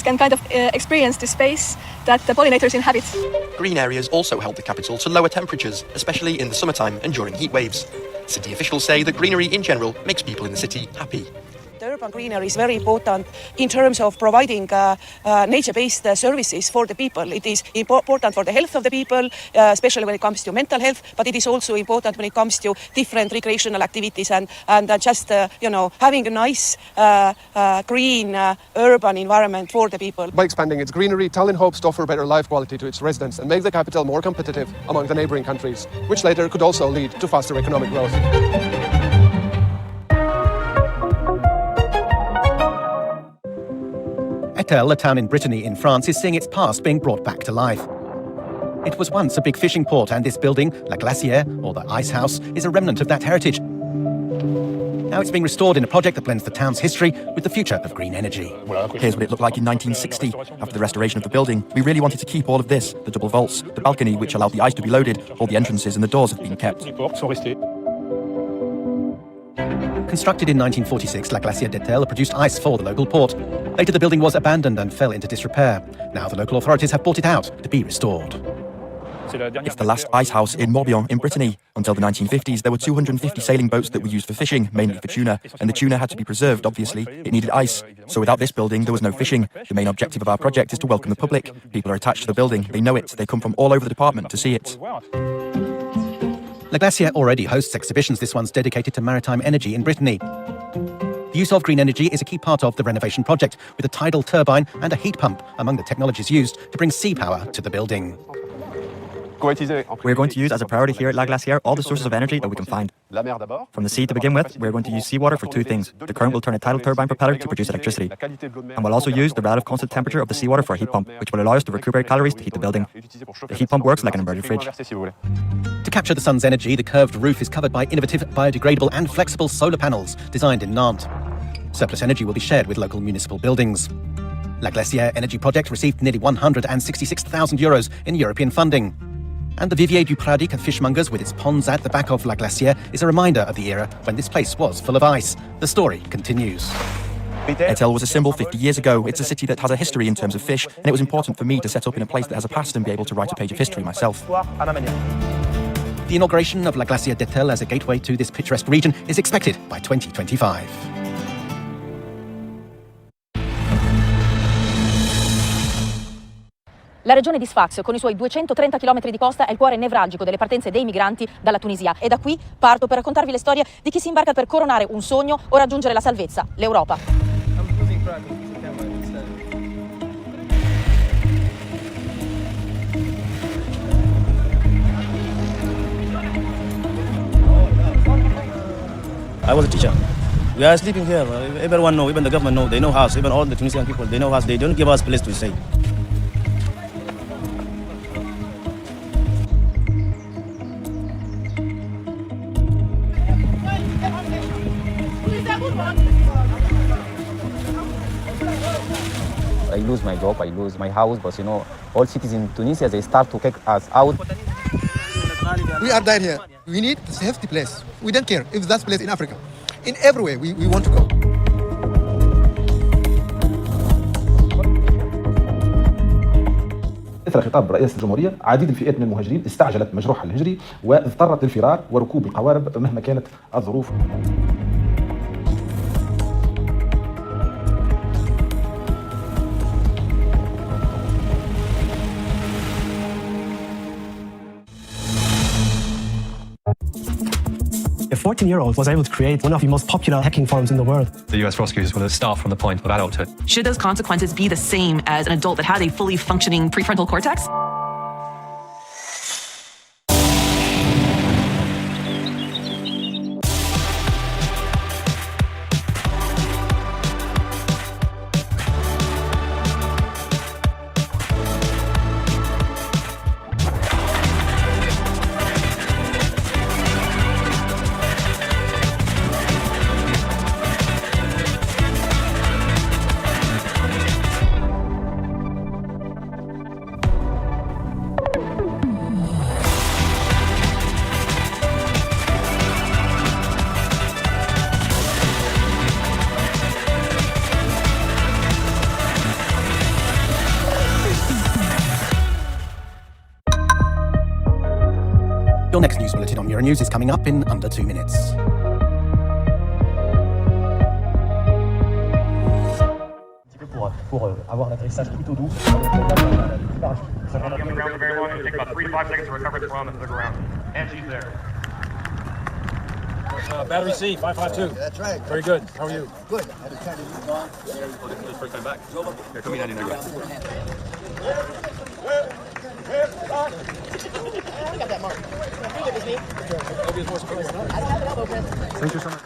can kind of experience the space that the pollinators inhabit. Green areas also help the capital to lower temperatures, especially in the summertime and during heat waves. City officials say that greenery in general makes people in the city happy. The urban greenery is very important in terms of providing nature-based services for the people. It is important for the health of the people, especially when it comes to mental health, but it is also important when it comes to different recreational activities and just having a nice green urban environment for the people. By expanding its greenery, Tallinn hopes to offer better life quality to its residents and make the capital more competitive among the neighbouring countries, which later could also lead to faster economic growth. Etel, a town in Brittany in France, is seeing its past being brought back to life. It was once a big fishing port, and this building, La Glacière, or the Ice House, is a remnant of that heritage. Now it's being restored in a project that blends the town's history with the future of green energy. Here's what it looked like in 1960. After the restoration of the building, we really wanted to keep all of this: the double vaults, the balcony which allowed the ice to be loaded, all the entrances and the doors have been kept. Constructed in 1946, La Glacière d'Etel produced ice for the local port. Later the building was abandoned and fell into disrepair. Now the local authorities have bought it out to be restored. It's the last ice house in Morbihan in Brittany. Until the 1950s, there were 250 sailing boats that were used for fishing, mainly for tuna, and the tuna had to be preserved, obviously. It needed ice. So without this building, there was no fishing. The main objective of our project is to welcome the public. People are attached to the building. They know it. They come from all over the department to see it. La Glacière already hosts exhibitions. This one's dedicated to maritime energy in Brittany. The use of green energy is a key part of the renovation project, with a tidal turbine and a heat pump among the technologies used to bring sea power to the building. We're going to use as a priority here at La Glacière all the sources of energy that we can find. From the sea to begin with, we're going to use seawater for two things. The current will turn a tidal turbine propeller to produce electricity. And we'll also use the relative constant temperature of the seawater for a heat pump, which will allow us to recuperate calories to heat the building. The heat pump works like an inverted fridge. To capture the sun's energy, the curved roof is covered by innovative, biodegradable and flexible solar panels designed in Nantes. Surplus energy will be shared with local municipal buildings. La Glacière Energy Project received nearly €166,000 in European funding. And the Vivier du Pradic of fishmongers with its ponds at the back of La Glacière is a reminder of the era when this place was full of ice. The story continues. Etel was a symbol 50 years ago. It's a city that has a history in terms of fish, and it was important for me to set up in a place that has a past and be able to write a page of history myself. The inauguration of La Glacière d'Etel as a gateway to this picturesque region is expected by 2025. La regione di Sfax, con i suoi 230 km di costa, è il cuore nevralgico delle partenze dei migranti dalla Tunisia. E da qui parto per raccontarvi le storie di chi si imbarca per coronare un sogno o raggiungere la salvezza, l'Europa. I was a teacher. We are sleeping here. Everyone knows, even the government knows. They know us. Even all the Tunisian people, they know us. They don't give us a place to stay. I lose my job, I lose my house, but all cities in Tunisia, they start to kick us out. We are dying here. We need a safety place. We don't care if that's place in Africa. In every way, we want to go. إثر خطاب رئيس الجمهورية عديد الفئات من المهاجرين استعجلت مجروحها الهجري واضطرت للفرار وركوب القوارب مهما كانت الظروف. A 14-year-old was able to create one of the most popular hacking forums in the world. The US prosecutors will start from the point of adulthood. Should those consequences be the same as an adult that has a fully functioning prefrontal cortex? Your next news bulletin on Euronews is coming up in under 2 minutes. Pour avoir un atterrissage plutôt doux. Very long. It'll take about 3 to 5 seconds to recover the from the ground. And she's there. Battery C, 552. That's right. Very good. How are you? Good. First time back. Here, come in, Andy. I got that mark. You give it to me. I don't have an elbow print. Thank you so much.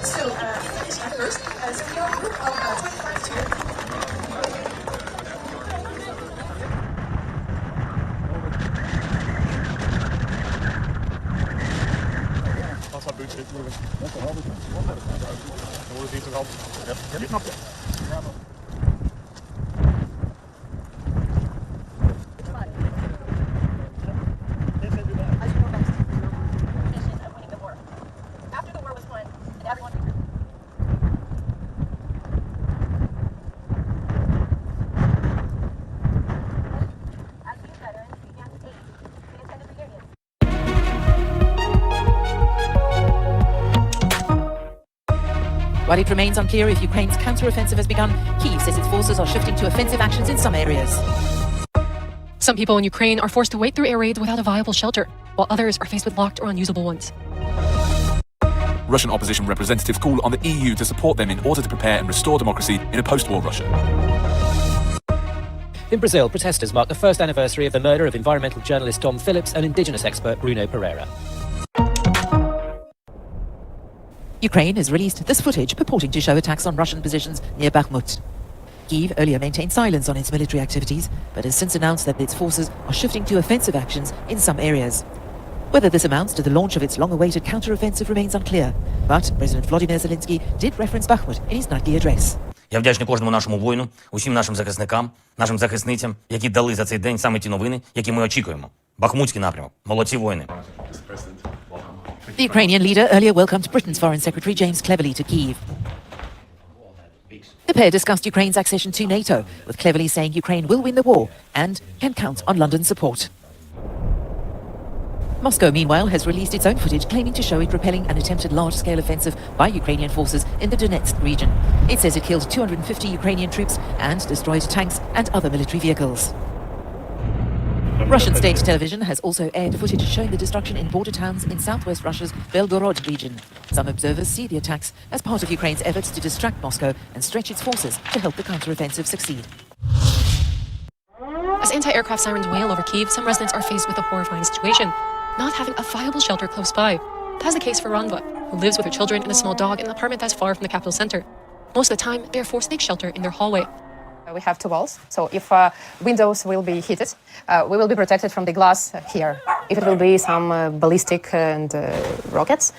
So, first, as a group of 25 students. While it remains unclear if Ukraine's counter-offensive has begun, Kyiv says its forces are shifting to offensive actions in some areas. Some people in Ukraine are forced to wait through air raids without a viable shelter, while others are faced with locked or unusable ones. Russian opposition representatives call on the EU to support them in order to prepare and restore democracy in a post-war Russia. In Brazil, protesters mark the first anniversary of the murder of environmental journalist Tom Phillips and indigenous expert Bruno Pereira. Ukraine has released this footage purporting to show attacks on Russian positions near Bakhmut. Kyiv earlier maintained silence on its military activities, but has since announced that its forces are shifting to offensive actions in some areas. Whether this amounts to the launch of its long-awaited counter-offensive remains unclear, but President Volodymyr Zelensky did reference Bakhmut in his nightly address. Я вдячний кожному нашому воїну, усім нашим захисникам, нашим захисницям, які дали за цей день саме ті новини, які ми очікуємо. Бахмутський напрямок. Молодці воїни. The Ukrainian leader earlier welcomed Britain's Foreign Secretary James Cleverly to Kyiv. The pair discussed Ukraine's accession to NATO, with Cleverly saying Ukraine will win the war and can count on London's support. Moscow, meanwhile, has released its own footage claiming to show it repelling an attempted large-scale offensive by Ukrainian forces in the Donetsk region. It says it killed 250 Ukrainian troops and destroyed tanks and other military vehicles. Russian state television has also aired footage showing the destruction in border towns in southwest Russia's Belgorod region. Some observers see the attacks as part of Ukraine's efforts to distract Moscow and stretch its forces to help the counter-offensive succeed. As anti-aircraft sirens wail over Kyiv, some residents are faced with a horrifying situation, not having a viable shelter close by. That's the case for Ranva, who lives with her children and a small dog in an apartment that's far from the capital center. Most of the time, they are forced to take shelter in their hallway. We have two walls, so if windows will be heated, we will be protected from the glass here. If it will be some ballistic and rockets,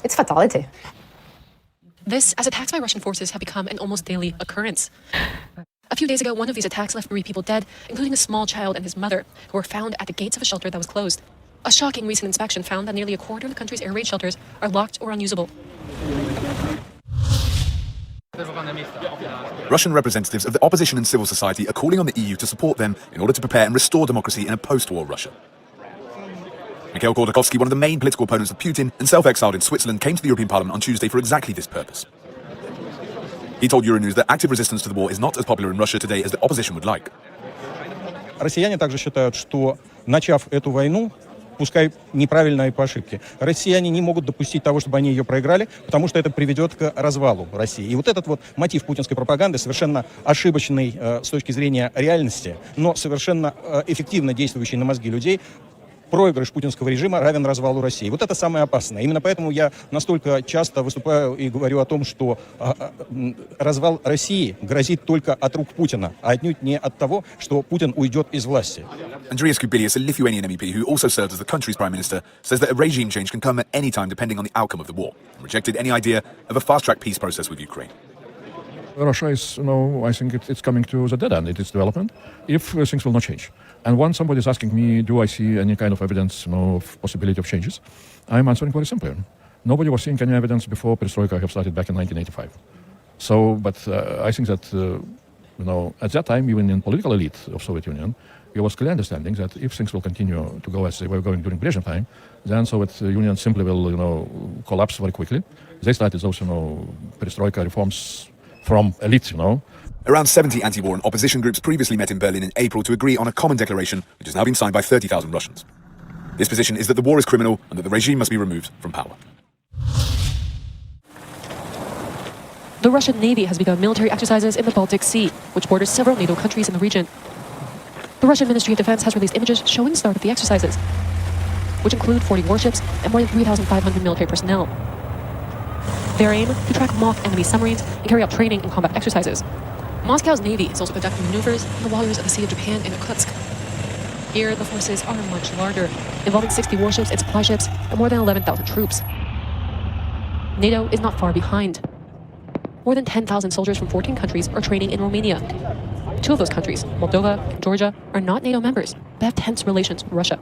it's fatality. This, as attacks by Russian forces have become an almost daily occurrence. A few days ago, one of these attacks left 3 people dead, including a small child and his mother, who were found at the gates of a shelter that was closed. A shocking recent inspection found that nearly a quarter of the country's air raid shelters are locked or unusable. Russian representatives of the opposition and civil society are calling on the EU to support them in order to prepare and restore democracy in a post-war Russia. Mikhail Khodorkovsky, one of the main political opponents of Putin and self-exiled in Switzerland, came to the European Parliament on Tuesday for exactly this purpose. He told Euronews that active resistance to the war is not as popular in Russia today as the opposition would like. Россияне также считают, что, начав эту войну, пускай неправильно и по ошибке, россияне не могут допустить того, чтобы они ее проиграли, потому что это приведет к развалу России. И вот этот вот мотив путинской пропаганды совершенно ошибочный с точки зрения реальности, но совершенно эффективно действующий на мозги людей. Проигрыш путинского режима равен развалу России. Вот это самое опасное. Именно поэтому я настолько часто выступаю и говорю о том, что развал России грозит только от рук Путина, а отнюдь не от того, что Путин уйдет из власти. Andrius Kubilius, a Lithuanian MEP who also serves as the country's prime minister, says that a regime change can come at any time depending on the outcome of the war, and rejected any idea of a fast-track peace process with Ukraine. Russia is, I think it's coming to the dead end in its development if things will not change. And when somebody is asking me, do I see any kind of evidence, of possibility of changes, I'm answering very simply. Nobody was seeing any evidence before Perestroika have started back in 1985. So, but I think that, at that time, even in political elite of Soviet Union, there was clear understanding that if things will continue to go as they were going during Brezhnev time, then Soviet Union simply will, collapse very quickly. They started those, Perestroika reforms from elite, Around 70 anti-war and opposition groups previously met in Berlin in April to agree on a common declaration, which has now been signed by 30,000 Russians. This position is that the war is criminal and that the regime must be removed from power. The Russian Navy has begun military exercises in the Baltic Sea, which borders several NATO countries in the region. The Russian Ministry of Defense has released images showing the start of the exercises, which include 40 warships and more than 3,500 military personnel. Their aim to track mock enemy submarines and carry out training and combat exercises. Moscow's Navy is also conducting maneuvers in the waters of the Sea of Japan and Irkutsk. Here, the forces are much larger, involving 60 warships and supply ships and more than 11,000 troops. NATO is not far behind. More than 10,000 soldiers from 14 countries are training in Romania. 2 of those countries, Moldova and Georgia, are not NATO members, but have tense relations with Russia.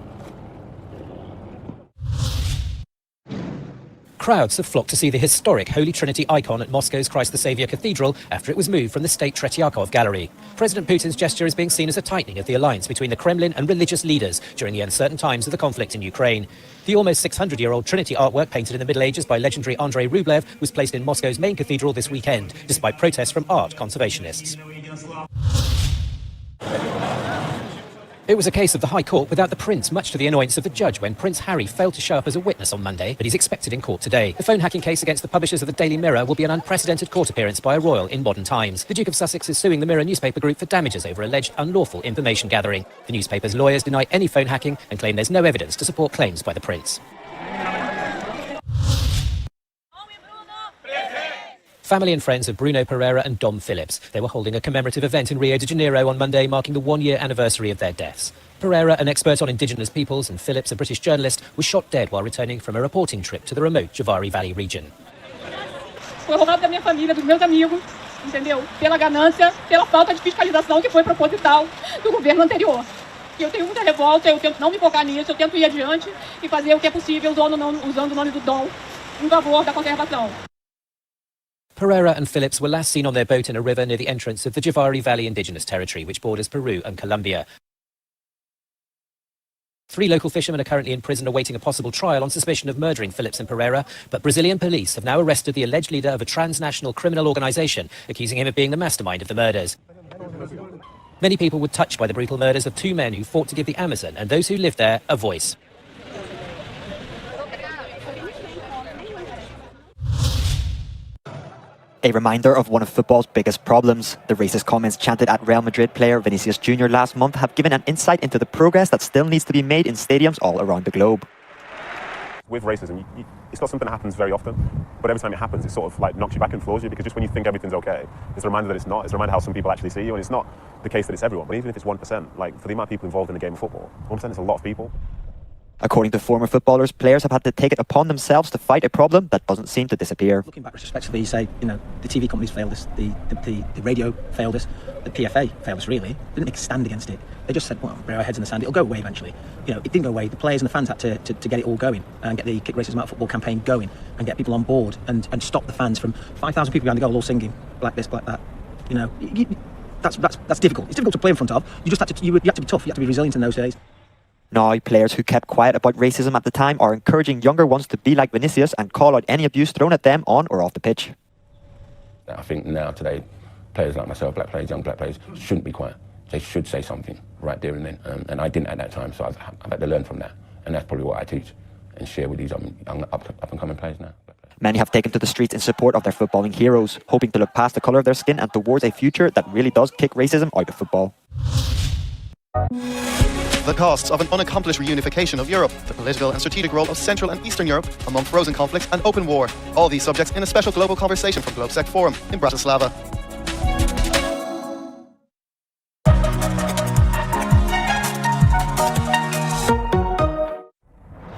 Crowds have flocked to see the historic Holy Trinity icon at Moscow's Christ the Saviour Cathedral after it was moved from the State Tretyakov Gallery. President Putin's gesture is being seen as a tightening of the alliance between the Kremlin and religious leaders during the uncertain times of the conflict in Ukraine. The almost 600-year-old Trinity artwork painted in the Middle Ages by legendary Andrei Rublev was placed in Moscow's main cathedral this weekend, despite protests from art conservationists. It was a case of the High Court without the Prince, much to the annoyance of the judge when Prince Harry failed to show up as a witness on Monday, but he's expected in court today. The phone hacking case against the publishers of the Daily Mirror will be an unprecedented court appearance by a royal in modern times. The Duke of Sussex is suing the Mirror newspaper group for damages over alleged unlawful information gathering. The newspaper's lawyers deny any phone hacking and claim there's no evidence to support claims by the Prince. Family and friends of Bruno Pereira and Dom Phillips. They were holding a commemorative event in Rio de Janeiro on Monday, marking the one-year anniversary of their deaths. Pereira, an expert on indigenous peoples, and Phillips, a British journalist, was shot dead while returning from a reporting trip to the remote Javari Valley region. Foi roubado da minha família, dos meus amigos, entendeu? Pela ganância, pela falta de fiscalização que foi proposital do governo anterior. E eu tenho muita revolta, eu tento não me focar nisso, eu tento ir adiante e fazer o que é possível usando o nome do Dom em favor da conservação. Pereira and Phillips were last seen on their boat in a river near the entrance of the Javari Valley Indigenous Territory, which borders Peru and Colombia. 3 local fishermen are currently in prison awaiting a possible trial on suspicion of murdering Phillips and Pereira, but Brazilian police have now arrested the alleged leader of a transnational criminal organisation, accusing him of being the mastermind of the murders. Many people were touched by the brutal murders of 2 men who fought to give the Amazon and those who lived there a voice. A reminder of one of football's biggest problems. The racist comments chanted at Real Madrid player Vinicius Jr. last month have given an insight into the progress that still needs to be made in stadiums all around the globe. With racism, it's not something that happens very often, but every time it happens, it sort of like knocks you back and floors you, because just when you think everything's okay, it's a reminder that it's not. It's a reminder how some people actually see you, and it's not the case that it's everyone, but even if it's 1%, like for the amount of people involved in the game of football, 1% is a lot of people. According to former footballers, players have had to take it upon themselves to fight a problem that doesn't seem to disappear. Looking back retrospectively, you say, the TV companies failed us, the radio failed us, the PFA failed us, really. They didn't make a stand against it. They just said, well, bury our heads in the sand, it'll go away eventually. It didn't go away. The players and the fans had to get it all going and get the Kick Racism Out of Football campaign going and get people on board and stop the fans from 5,000 people behind the goal all singing, black this, black that. That's difficult. It's difficult to play in front of. You had to be tough, you had to be resilient in those days. Now, players who kept quiet about racism at the time are encouraging younger ones to be like Vinicius and call out any abuse thrown at them on or off the pitch. I think now, today, players like myself, black players, young black players, shouldn't be quiet. They should say something right there and then. And I didn't at that time, so I've had to learn from that. And that's probably what I teach and share with these young up-and-coming players now. Many have taken to the streets in support of their footballing heroes, hoping to look past the colour of their skin and towards a future that really does kick racism out of football. The costs of an unaccomplished reunification of Europe, the political and strategic role of Central and Eastern Europe among frozen conflicts and open war. All these subjects in a special global conversation from GlobeSec Forum in Bratislava.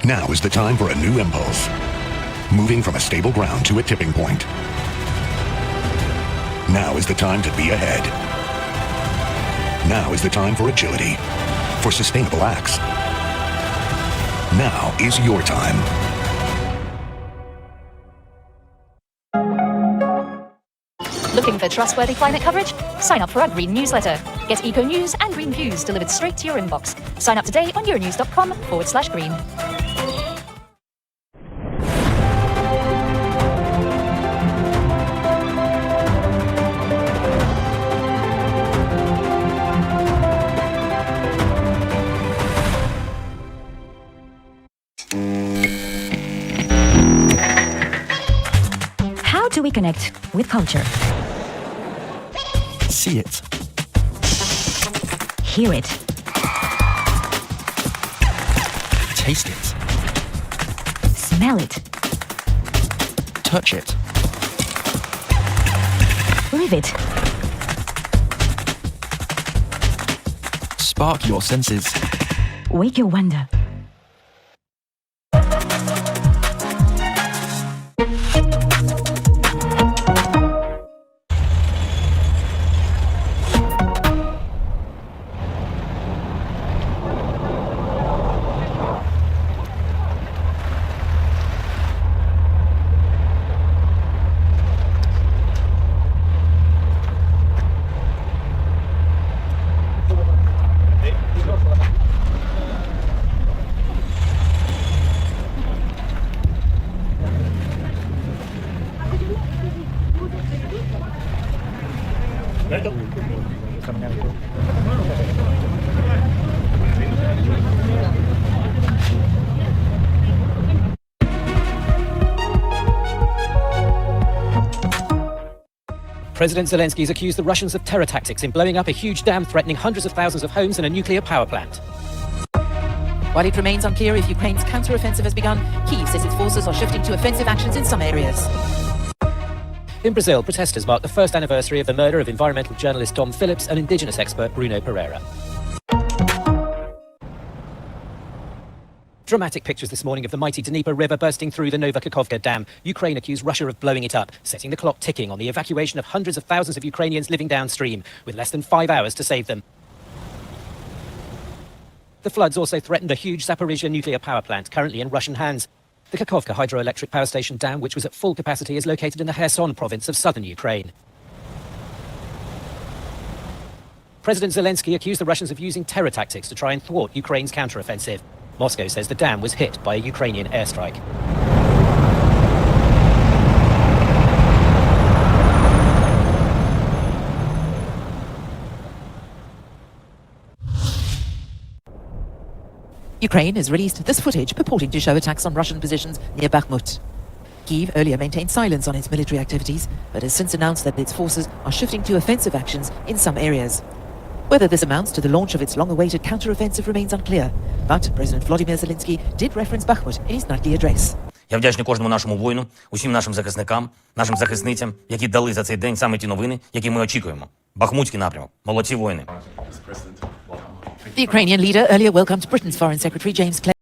Now is the time for a new impulse. Moving from a stable ground to a tipping point. Now is the time to be ahead. Now is the time for agility, for sustainable acts. Now is your time. Looking for trustworthy climate coverage? Sign up for our green newsletter. Get eco news and green views delivered straight to your inbox. Sign up today on euronews.com/green. How do we connect with culture? See it. Hear it. Taste it. Smell it. Touch it. Live it. Spark your senses. Wake your wonder. President Zelensky has accused the Russians of terror tactics in blowing up a huge dam threatening hundreds of thousands of homes and a nuclear power plant. While it remains unclear if Ukraine's counter-offensive has begun, Kyiv says its forces are shifting to offensive actions in some areas. In Brazil, protesters marked the first anniversary of the murder of environmental journalist Tom Phillips and indigenous expert Bruno Pereira. Dramatic pictures this morning of the mighty Dnieper River bursting through the Novakhovka Dam. Ukraine accused Russia of blowing it up, setting the clock ticking on the evacuation of hundreds of thousands of Ukrainians living downstream, with less than 5 hours to save them. The floods also threatened the huge Zaporizhzhia nuclear power plant, currently in Russian hands. The Kakhovka hydroelectric power station dam, which was at full capacity, is located in the Kherson province of southern Ukraine. President Zelensky accused the Russians of using terror tactics to try and thwart Ukraine's counteroffensive. Moscow says the dam was hit by a Ukrainian airstrike. Ukraine has released this footage purporting to show attacks on Russian positions near Bakhmut. Kyiv earlier maintained silence on its military activities, but has since announced that its forces are shifting to offensive actions in some areas. Whether this amounts to the launch of its long-awaited counter-offensive remains unclear, but President Volodymyr Zelensky did reference Bakhmut in his nightly address. Я вдячний кожному нашому воїну, усім нашим захисникам, нашим захисницям, які дали за цей день саме ті новини, які ми очікуємо. Бахмутський напрямок. Молодці воїни. The Ukrainian leader earlier welcomed Britain's Foreign Secretary James Clay